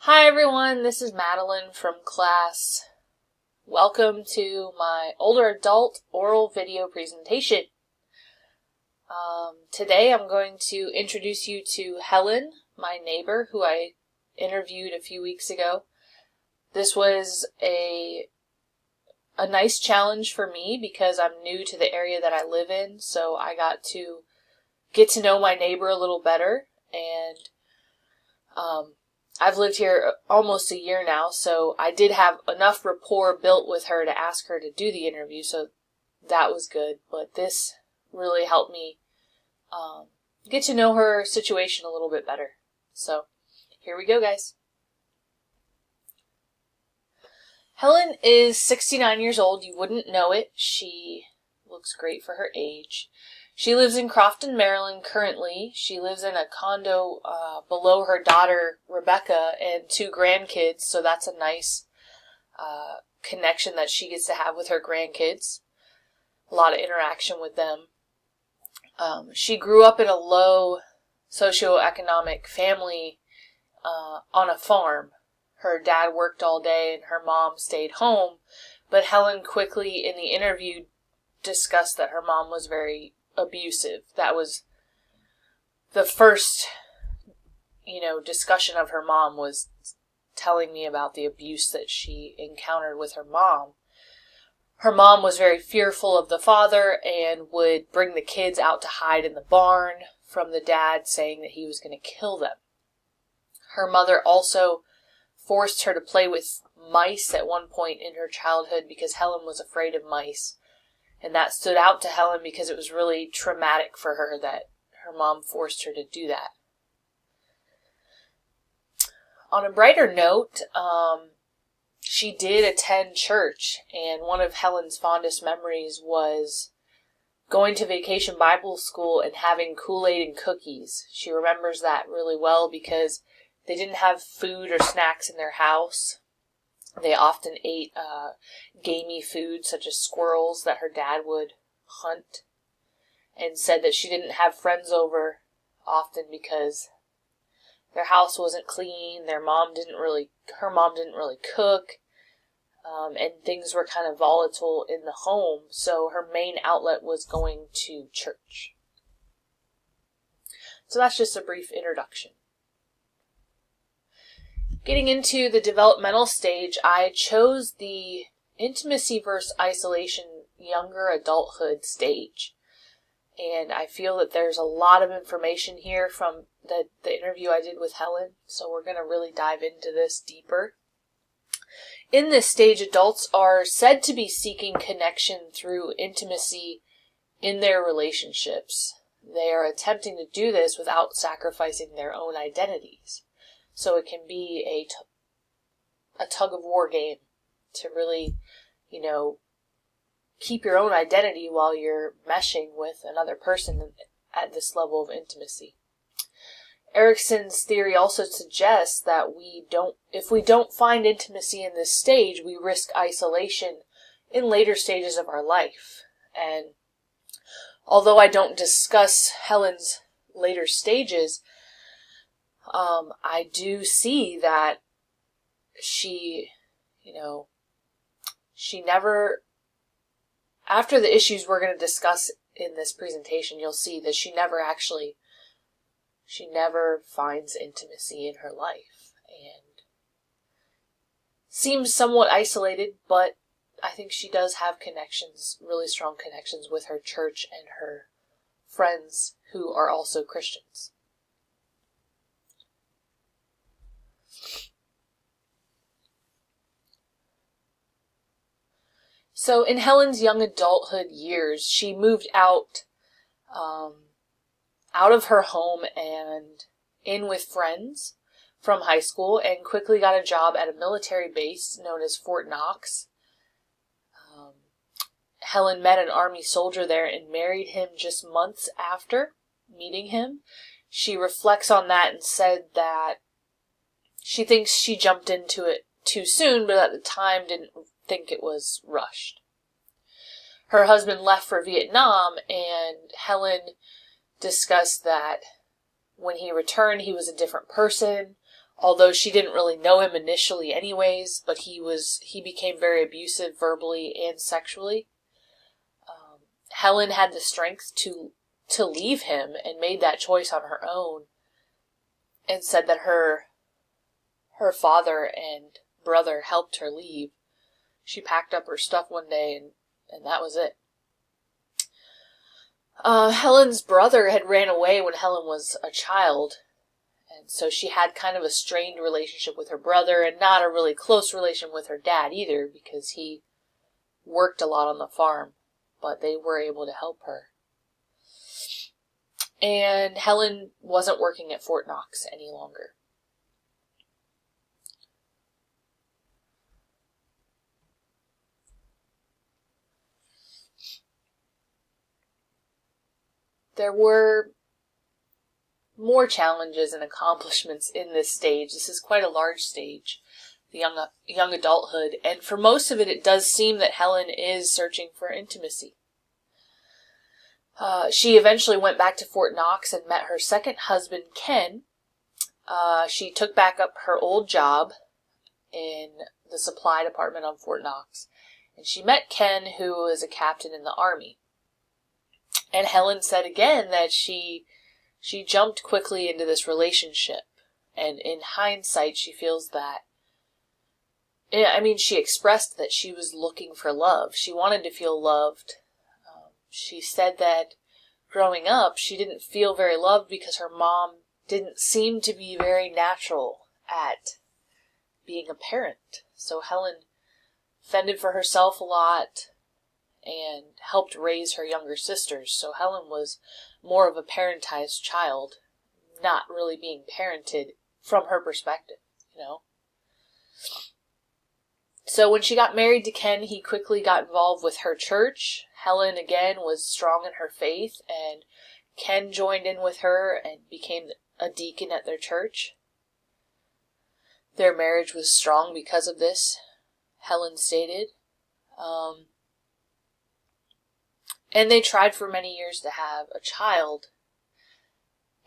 Hi everyone, this is Madeline from class. Welcome to my older adult oral video presentation. Today I'm going to introduce you to Helen, my neighbor, who I interviewed a few weeks ago. This was a nice challenge for me because I'm new to the area that I live in, so I got to get to know my neighbor a little better, and I've lived here almost a year now, so I did have enough rapport built with her to ask her to do the interview, so that was good. But this really helped me get to know her situation a little bit better. So here we go, guys. Helen is 69 years old. You wouldn't know it. She looks great for her age. She lives in Crofton, Maryland currently. She lives in a condo below her daughter, Rebecca, and 2 grandkids, so that's a nice connection that she gets to have with her grandkids. A lot of interaction with them. She grew up in a low socioeconomic family on a farm. Her dad worked all day and her mom stayed home, but Helen quickly in the interview discussed that her mom was very abusive. That was the first, discussion of her mom, was telling me about the abuse that she encountered with her mom. Her mom was very fearful of the father and would bring the kids out to hide in the barn from the dad, saying that he was going to kill them. Her mother also forced her to play with mice at one point in her childhood because Helen was afraid of mice. And that stood out to Helen because it was really traumatic for her that her mom forced her to do that. On a brighter note, she did attend church, and one of Helen's fondest memories was going to Vacation Bible School and having Kool-Aid and cookies. She remembers that really well because they didn't have food or snacks in their house. They often ate gamey food such as squirrels that her dad would hunt, and said that she didn't have friends over often because their house wasn't clean, her mom didn't really cook, and things were kind of volatile in the home, so her main outlet was going to church. So that's just a brief introduction. Getting into the developmental stage, I chose the intimacy versus isolation younger adulthood stage. And I feel that there's a lot of information here from the interview I did with Helen, so we're going to really dive into this deeper. In this stage, adults are said to be seeking connection through intimacy in their relationships. They are attempting to do this without sacrificing their own identities. So it can be a tug-of-war game to really, keep your own identity while you're meshing with another person at this level of intimacy. Erickson's theory also suggests that if we don't find intimacy in this stage, we risk isolation in later stages of our life. And although I don't discuss Helen's later stages, I do see that she never, after the issues we're going to discuss in this presentation, you'll see that she never finds intimacy in her life and seems somewhat isolated, but I think she does have connections, really strong connections with her church and her friends who are also Christians. So in Helen's young adulthood years, she moved out of her home and in with friends from high school and quickly got a job at a military base known as Fort Knox. Helen met an Army soldier there and married him just months after meeting him. She reflects on that and said that she thinks she jumped into it too soon, but at the time didn't think it was rushed. Her husband left for Vietnam, and Helen discussed that when he returned, he was a different person. although she didn't really know him initially anyways, but he became very abusive verbally and sexually. Helen had the strength to leave him and made that choice on her own, and said that her father and brother helped her leave. She packed up her stuff one day and that was it. Helen's brother had ran away when Helen was a child, and so she had kind of a strained relationship with her brother and not a really close relation with her dad either, because he worked a lot on the farm, but they were able to help her. And Helen wasn't working at Fort Knox any longer. There were more challenges and accomplishments in this stage. This is quite a large stage, the young adulthood, and for most of it, it does seem that Helen is searching for intimacy. She eventually went back to Fort Knox and met her second husband, Ken. She took back up her old job in the supply department on Fort Knox, and she met Ken, who was a captain in the Army. And Helen said again that she jumped quickly into this relationship, and in hindsight, she feels that, she expressed that she was looking for love. She wanted to feel loved. She said that growing up, she didn't feel very loved because her mom didn't seem to be very natural at being a parent. So Helen fended for herself a lot and helped raise her younger sisters. So Helen was more of a parentized child, not really being parented from her perspective, So when she got married to Ken, he quickly got involved with her church. Helen, again, was strong in her faith, and Ken joined in with her and became a deacon at their church. Their marriage was strong because of this, Helen stated. And they tried for many years to have a child.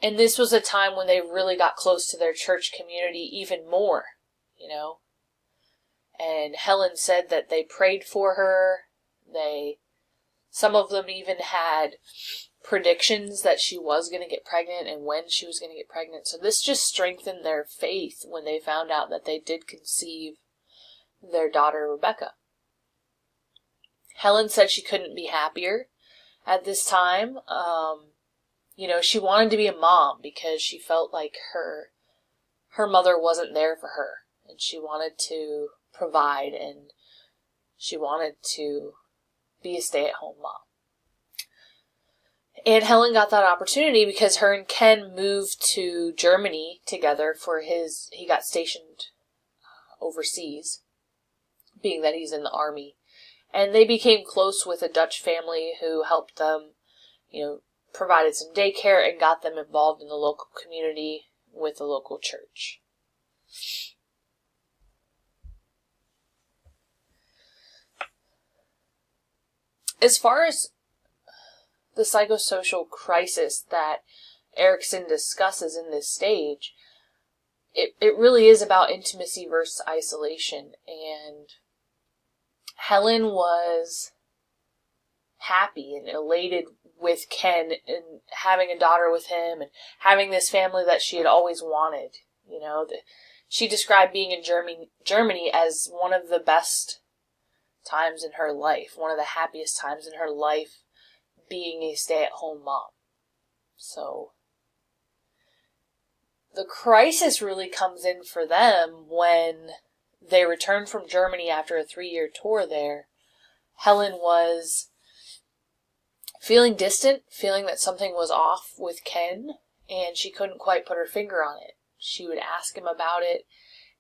And this was a time when they really got close to their church community even more, And Helen said that they prayed for her. Some of them even had predictions that she was going to get pregnant and when she was going to get pregnant. So this just strengthened their faith when they found out that they did conceive their daughter, Rebecca. Helen said she couldn't be happier at this time. She wanted to be a mom because she felt like her mother wasn't there for her, and she wanted to provide, and she wanted to be a stay-at-home mom. And Helen got that opportunity because her and Ken moved to Germany together he got stationed overseas, being that he's in the Army. And they became close with a Dutch family who helped them, provided some daycare and got them involved in the local community with the local church. As far as the psychosocial crisis that Erikson discusses in this stage, it really is about intimacy versus isolation, and Helen was happy and elated with Ken and having a daughter with him and having this family that she had always wanted. She described being in Germany as one of the best times in her life, one of the happiest times in her life, being a stay-at-home mom. So the crisis really comes in for them when they returned from Germany after a 3-year tour there. Helen was feeling distant, feeling that something was off with Ken, and she couldn't quite put her finger on it. She would ask him about it,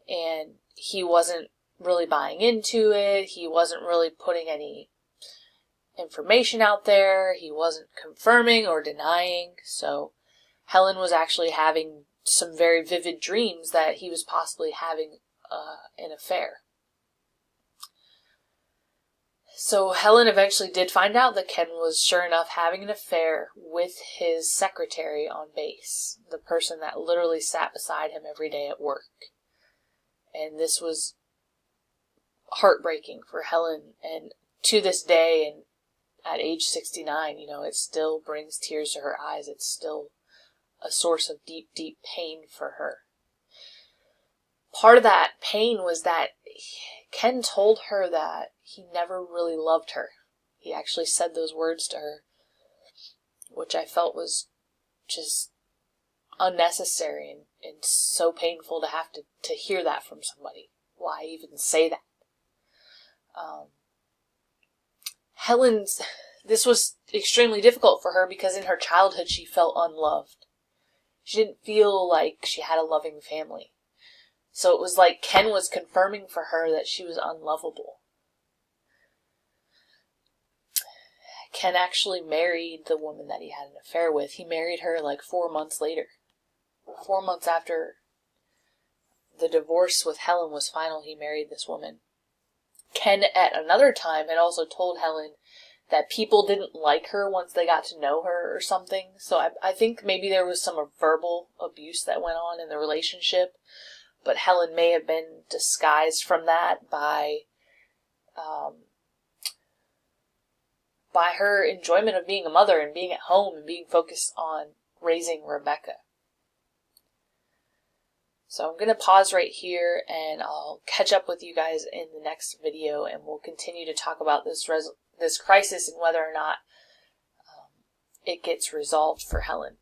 and he wasn't really buying into it. He wasn't really putting any information out there. He wasn't confirming or denying. So Helen was actually having some very vivid dreams that he was possibly having an affair. So Helen eventually did find out that Ken was sure enough having an affair with his secretary on base, the person that literally sat beside him every day at work. And this was heartbreaking for Helen, and to this day, and at age 69, it still brings tears to her eyes. It's still a source of deep, deep pain for her. Part of that pain was that Ken told her that he never really loved her. He actually said those words to her, which I felt was just unnecessary and so painful to have to hear that from somebody. Why even say that? This was extremely difficult for her because in her childhood she felt unloved. She didn't feel like she had a loving family. So it was like Ken was confirming for her that she was unlovable. Ken actually married the woman that he had an affair with. He married her like 4 months later. 4 months after the divorce with Helen was final, he married this woman. Ken, at another time, had also told Helen that people didn't like her once they got to know her or something. So I think maybe there was some verbal abuse that went on in the relationship. But Helen may have been disguised from that by her enjoyment of being a mother and being at home and being focused on raising Rebecca. So I'm going to pause right here and I'll catch up with you guys in the next video, and we'll continue to talk about this crisis and whether or not it gets resolved for Helen.